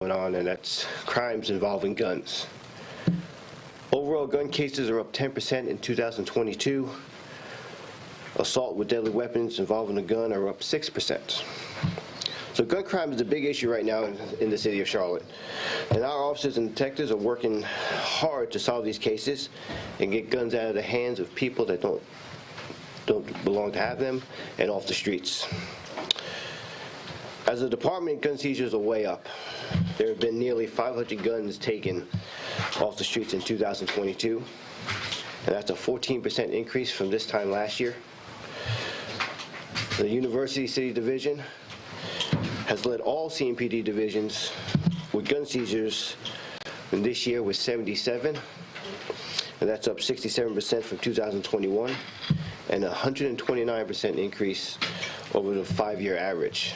going on, and that's crimes involving guns. Overall gun cases are up 10% in 2022. Assault with deadly weapons involving a gun are up 6%. So gun crime is a big issue right now in the city of Charlotte. And our officers and detectives are working hard to solve these cases and get guns out of the hands of people that don't belong to have them and off the streets. As a department, gun seizures are way up. There have been nearly 500 guns taken off the streets in 2022, and that's a 14% increase from this time last year. The University City Division has led all CMPD divisions with gun seizures, and this year was 77, and that's up 67% from 2021, and a 129% increase over the 5-year average.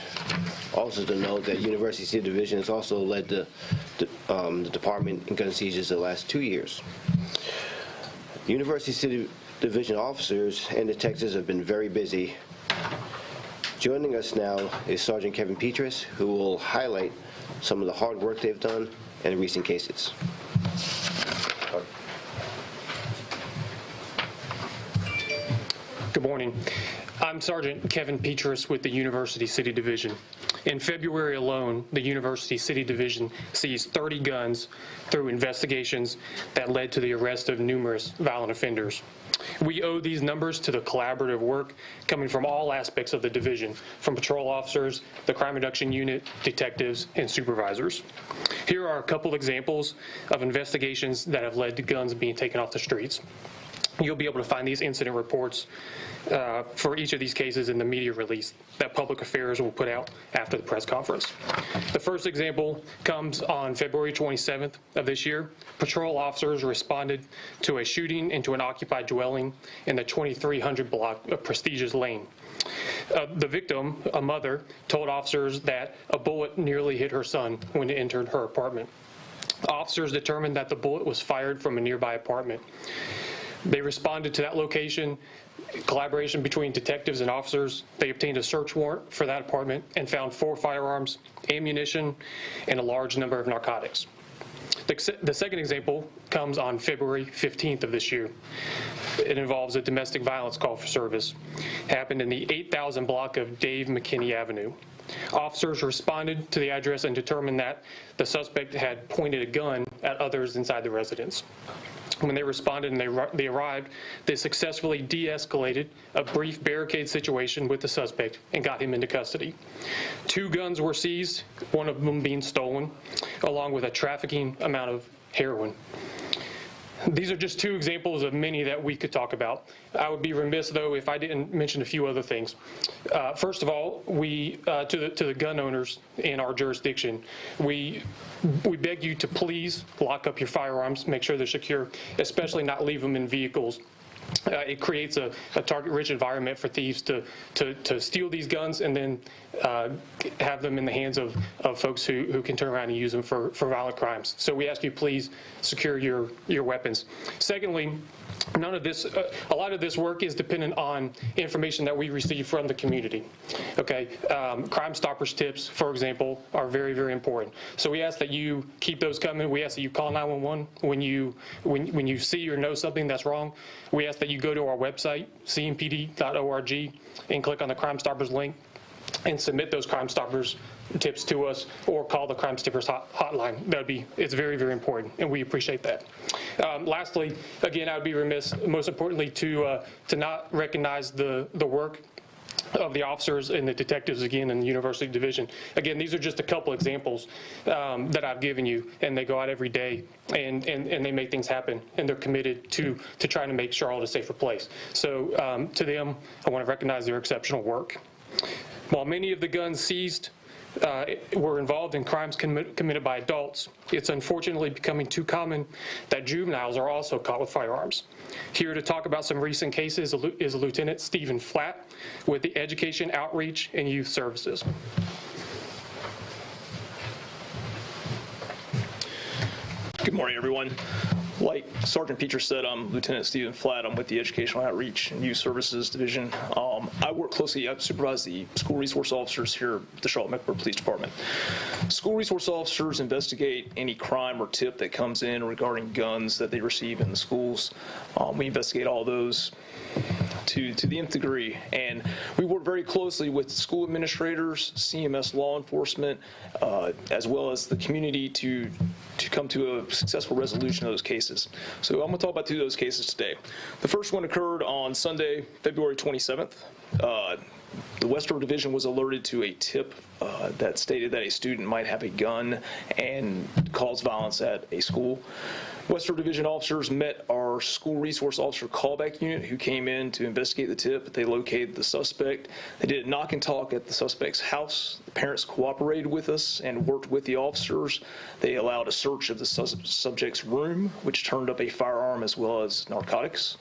Also to note that University City Division has also led the department in gun seizures the last 2 years. University City Division officers and detectives have been very busy. Joining us now is Sergeant Kevin Petrus, who will highlight some of the hard work they've done in recent cases. Good morning. I'm Sergeant Kevin Petrus with the University City Division. In February alone, the University City Division seized 30 guns through investigations that led to the arrest of numerous violent offenders. We owe these numbers to the collaborative work coming from all aspects of the division, from patrol officers, the crime reduction unit, detectives, and supervisors. Here are a couple examples of investigations that have led to guns being taken off the streets. You'll be able to find these incident reports for each of these cases in the media release that Public Affairs will put out after the press conference. The first example comes on February 27th of this year. Patrol officers responded to a shooting into an occupied dwelling in the 2300 block of Prestigious Lane. The victim, a mother, told officers that a bullet nearly hit her son when it entered her apartment. Officers determined that the bullet was fired from a nearby apartment. They responded to that location, collaboration between detectives and officers. They obtained a search warrant for that apartment and found 4 firearms, ammunition, and a large number of narcotics. The second example comes on February 15th of this year. It involves a domestic violence call for service. It happened in the 8000 block of Dave McKinney Avenue. Officers responded to the address and determined that the suspect had pointed a gun at others inside the residence. When they responded and they arrived, they successfully de-escalated a brief barricade situation with the suspect and got him into custody. 2 guns were seized, one of them being stolen, along with a trafficking amount of heroin. These are just 2 examples of many that we could talk about. I would be remiss, though, if I didn't mention a few other things. First of all, to the gun owners in our jurisdiction, we beg you to please lock up your firearms, make sure they're secure, especially not leave them in vehicles. It creates a target-rich environment for thieves to steal these guns and then have them in the hands of folks who can turn around and use them for violent crimes. So we ask you, please secure your weapons. Secondly, none of this, a lot of this work is dependent on information that we receive from the community. Okay, Crime Stoppers tips, for example, are very, very important. So we ask that you keep those coming. We ask that you call 911 when you see or know something that's wrong. We ask that you go to our website, cmpd.org, and click on the Crime Stoppers link and submit those Crime Stoppers tips to us, or call the Crime Stoppers hotline. It's very, very important, and we appreciate that. Lastly, again, I would be remiss, most importantly, to not recognize the work of the officers and the detectives, again, in the University Division. Again, these are just a couple examples that I've given you, and they go out every day and they make things happen, and they're committed to trying to make Charlotte a safer place. So to them, I want to recognize their exceptional work. While many of the guns seized were involved in crimes committed by adults, it's unfortunately becoming too common that juveniles are also caught with firearms. Here to talk about some recent cases is Lieutenant Stephen Flatt with the Education, Outreach, and Youth Services. Good morning, everyone. Like Sergeant Peters said, I'm Lieutenant Stephen Flatt. I'm with the Educational Outreach and Youth Services Division. I work closely, I supervise the school resource officers here at the Charlotte-Mecklenburg Police Department. School resource officers investigate any crime or tip that comes in regarding guns that they receive in the schools. We investigate all those to the nth degree, and we work very closely with school administrators, CMS law enforcement, as well as the community to come to a successful resolution of those cases. So I'm going to talk about two of those cases today. The first one occurred on Sunday, February 27th. The Western Division was alerted to a tip that stated that a student might have a gun and cause violence at a school. Western Division officers met our school resource officer callback unit who came in to investigate the tip. They located the suspect. They did a knock and talk at the suspect's house. The parents cooperated with us and worked with the officers. They allowed a search of the subject's room, which turned up a firearm as well as narcotics.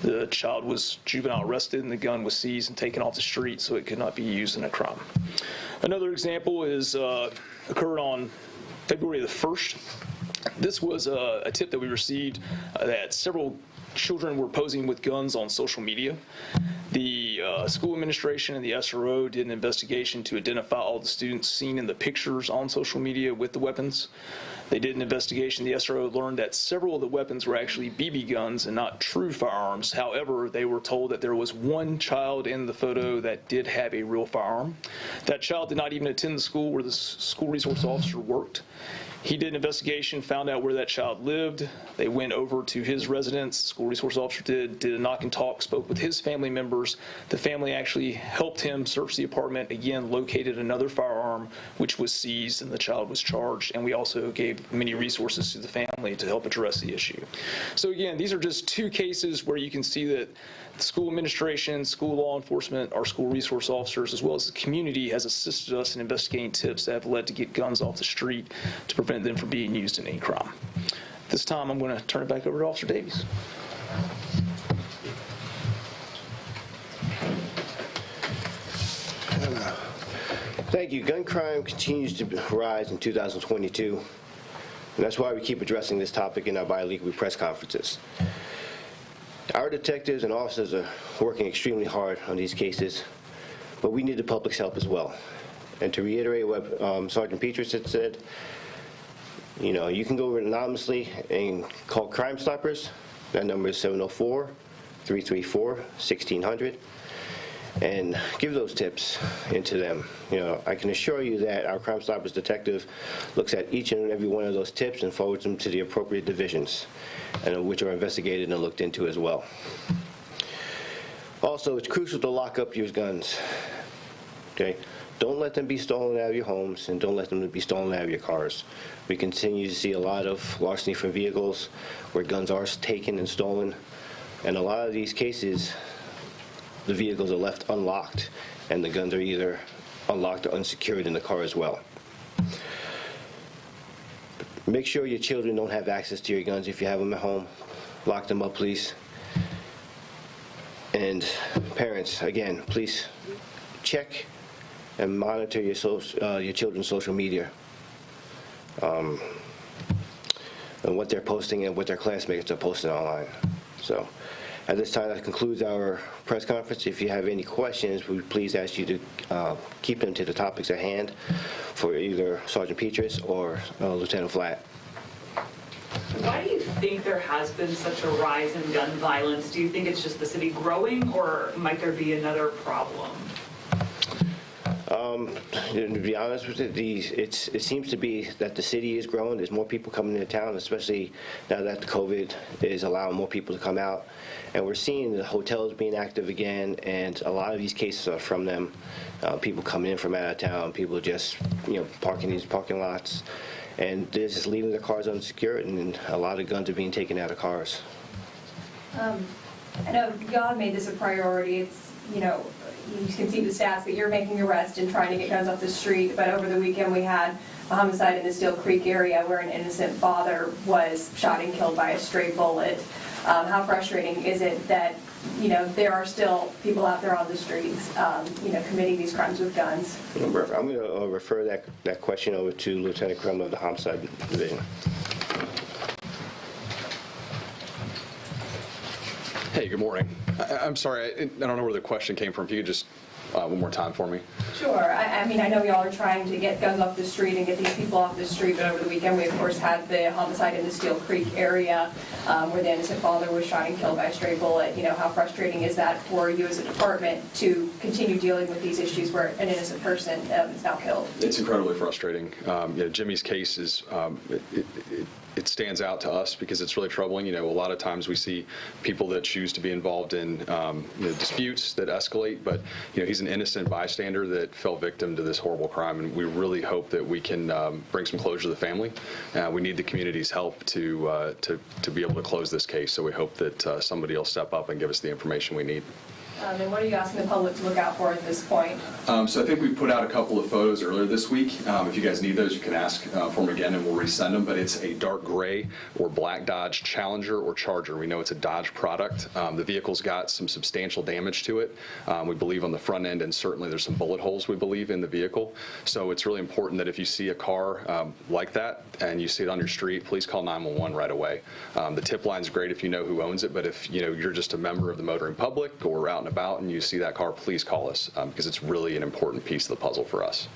The child was juvenile arrested and the gun was seized and taken off the street so it could not be used in a crime. Another example is occurred on February the 1st. This was a tip that we received that several children were posing with guns on social media. The school administration and the SRO did an investigation to identify all the students seen in the pictures on social media with the weapons. They did an investigation. The SRO learned that several of the weapons were actually BB guns and not true firearms. However, they were told that there was one child in the photo that did have a real firearm. That child did not even attend the school where the school resource officer worked. He did an investigation, found out where that child lived. They went over to his residence. The school resource officer did a knock and talk, spoke with his family members. The family actually helped him search the apartment, again, located another firearm, which was seized, and the child was charged. And we also gave many resources to the family to help address the issue. So again, these are just two cases where you can see that the school administration, school law enforcement, our school resource officers, as well as the community has assisted us in investigating tips that have led to get guns off the street to prevent them from being used in any crime. This time, I'm going to turn it back over to Officer Davies. Thank you. Gun crime continues to rise in 2022, and that's why we keep addressing this topic in our bi-weekly press conferences. Our detectives and officers are working extremely hard on these cases, but we need the public's help as well. And to reiterate what Sergeant Peters had said, you know, you can go anonymously and call Crime Stoppers. That number is 704-334-1600, and give those tips into them. You know, I can assure you that our Crime Stoppers detective looks at each and every one of those tips and forwards them to the appropriate divisions, and which are investigated and looked into as well. Also, it's crucial to lock up your guns. Okay? Don't let them be stolen out of your homes, and don't let them be stolen out of your cars. We continue to see a lot of larceny from vehicles where guns are taken and stolen, and a lot of these cases, the vehicles are left unlocked, and the guns are either unlocked or unsecured in the car as well. Make sure your children don't have access to your guns if you have them at home. Lock them up, please. And parents, again, please check and monitor your children's social media, and what they're posting and what their classmates are posting online. So at this time, that concludes our press conference. If you have any questions, we please ask you to keep them to the topics at hand for either Sergeant Peters or Lieutenant Flatt. Why do you think there has been such a rise in gun violence? Do you think it's just the city growing, or might there be another problem? To be honest with you, it seems to be that the city is growing. There's more people coming into town, especially now that the COVID is allowing more people to come out. And we're seeing the hotels being active again, and a lot of these cases are from them. People coming in from out of town, people just, parking these parking lots, and they're just leaving their cars unsecured, and a lot of guns are being taken out of cars. I know y'all have made this a priority. It's, you can see the stats that you're making arrests and trying to get guns off the street, but over the weekend we had a homicide in the Steel Creek area where an innocent father was shot and killed by a stray bullet. How frustrating is it that, there are still people out there on the streets, committing these crimes with guns? I'm going to refer that question over to Lieutenant Crum of the Homicide Division. Hey, good morning. I'm sorry, I don't know where the question came from. If you could just one more time for me. Sure. I mean, I know y'all are trying to get guns off the street and get these people off the street, but over the weekend we, of course, had the homicide in the Steel Creek area where the innocent father was shot and killed by a stray bullet. You know, how frustrating is that for you as a department to continue dealing with these issues where an innocent person is now killed? It's incredibly frustrating. Jimmy's case is, it stands out to us because it's really troubling. You know, a lot of times we see people that choose to be involved in disputes that escalate, but he's an innocent bystander that fell victim to this horrible crime, and we really hope that we can bring some closure to the family. We need the community's help to be able to close this case, so we hope that somebody will step up and give us the information we need. And what are you asking the public to look out for at this point? So I think we put out a couple of photos earlier this week. If you guys need those, you can ask for them again and we'll resend them. But it's a dark gray or black Dodge Challenger or Charger. We know it's a Dodge product. The vehicle's got some substantial damage to it. We believe on the front end, and certainly there's some bullet holes, we believe, in the vehicle. So it's really important that if you see a car like that and you see it on your street, please call 911 right away. The tip line's great if you know who owns it, but if you're just a member of the motoring public or out and about and you see that car, please call us because it's really an important piece of the puzzle for us.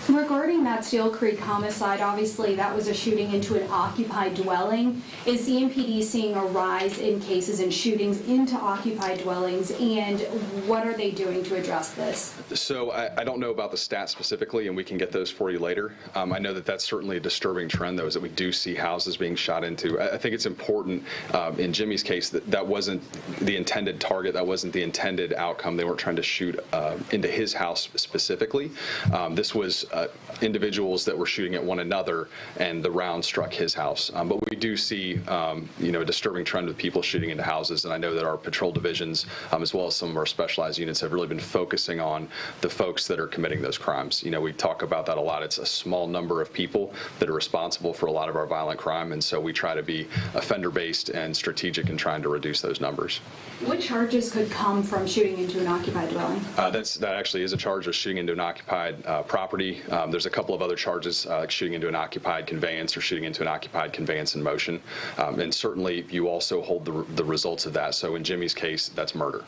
Regarding that Steel Creek homicide, obviously that was a shooting into an occupied dwelling. Is the MPD seeing a rise in cases and shootings into occupied dwellings, and what are they doing to address this? So I don't know about the stats specifically, and we can get those for you later. I know that that's certainly a disturbing trend, though, is that we do see houses being shot into. I think it's important in Jimmy's case that wasn't the intended target, that wasn't the intended outcome. They weren't trying to shoot into his house specifically. This was individuals that were shooting at one another, and the round struck his house. But we do see, a disturbing trend with people shooting into houses, and I know that our patrol divisions, as well as some of our specialized units, have really been focusing on the folks that are committing those crimes. We talk about that a lot. It's a small number of people that are responsible for a lot of our violent crime, and so we try to be offender-based and strategic in trying to reduce those numbers. What charges could come from shooting into an occupied dwelling? That actually is a charge of shooting into an occupied property. There's a couple of other charges, like shooting into an occupied conveyance or shooting into an occupied conveyance in motion. And certainly you also hold the results of that. So in Jimmy's case, that's murder.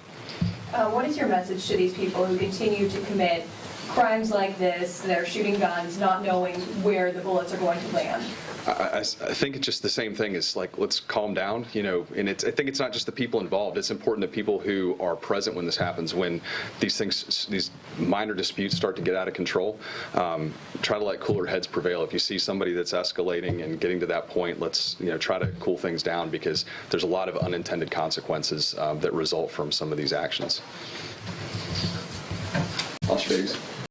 What is your message to these people who continue to commit crimes like this? They're shooting guns, not knowing where the bullets are going to land. I think it's just the same thing. It's like, let's calm down, and I think it's not just the people involved. It's important that people who are present when this happens, when these minor disputes start to get out of control, try to let cooler heads prevail. If you see somebody that's escalating and getting to that point, let's try to cool things down, because there's a lot of unintended consequences that result from some of these actions. Las Vegas.